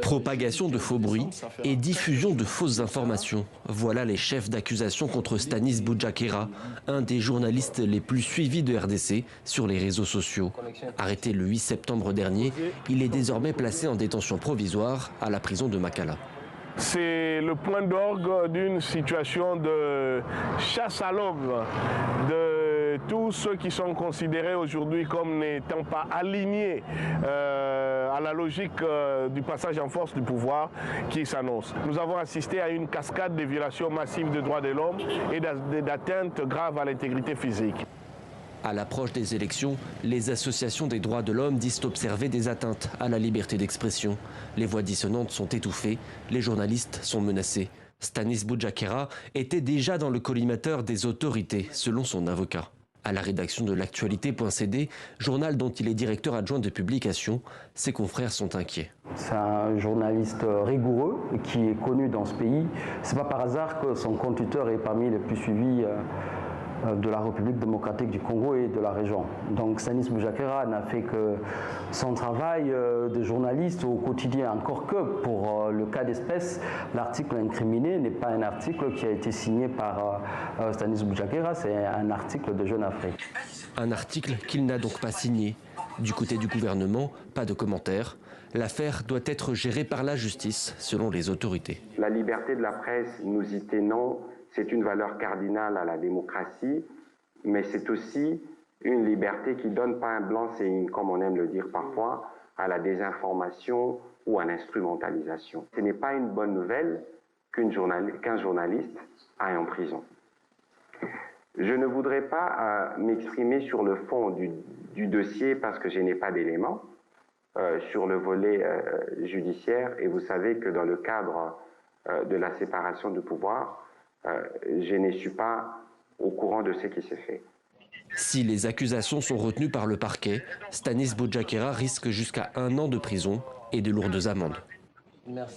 Propagation de faux bruits et diffusion de fausses informations. Voilà les chefs d'accusation contre Stanis Boudiakera, un des journalistes les plus suivis de RDC sur les réseaux sociaux. Arrêté le 8 septembre dernier, il est désormais placé en détention provisoire à la prison de Makala. C'est le point d'orgue d'une situation de chasse à l'homme, de tous ceux qui sont considérés aujourd'hui comme n'étant pas alignés à la logique du passage en force du pouvoir qui s'annonce. Nous avons assisté à une cascade de violations massives des droits de l'homme et d'atteintes graves à l'intégrité physique. À l'approche des élections, les associations des droits de l'homme disent observer des atteintes à la liberté d'expression. Les voix dissonantes sont étouffées, les journalistes sont menacés. Stanis Boudiakera était déjà dans le collimateur des autorités, selon son avocat. À la rédaction de l'actualité.cd, journal dont il est directeur adjoint de publication, ses confrères sont inquiets. C'est un journaliste rigoureux qui est connu dans ce pays. C'est pas par hasard que son compte Twitter est parmi les plus suivis de la République démocratique du Congo et de la région. Donc Stanis Boudiakera n'a fait que son travail de journaliste au quotidien, encore que pour le cas d'espèce, l'article incriminé n'est pas un article qui a été signé par Stanis Boudiakera, c'est un article de Jeune Afrique. Un article qu'il n'a donc pas signé. Du côté du gouvernement, pas de commentaires. L'affaire doit être gérée par la justice, selon les autorités. La liberté de la presse, nous y tenons. C'est une valeur cardinale à la démocratie, mais c'est aussi une liberté qui ne donne pas un blanc-seing, comme on aime le dire parfois, à la désinformation ou à l'instrumentalisation. Ce n'est pas une bonne nouvelle qu'un journaliste aille en prison. Je ne voudrais pas m'exprimer sur le fond du dossier parce que je n'ai pas d'éléments sur le volet judiciaire, et vous savez que dans le cadre de la séparation de pouvoir, je ne suis pas au courant de ce qui s'est fait. Si les accusations sont retenues par le parquet, Stanis Boudiakera risque jusqu'à 1 an de prison et de lourdes amendes. Merci.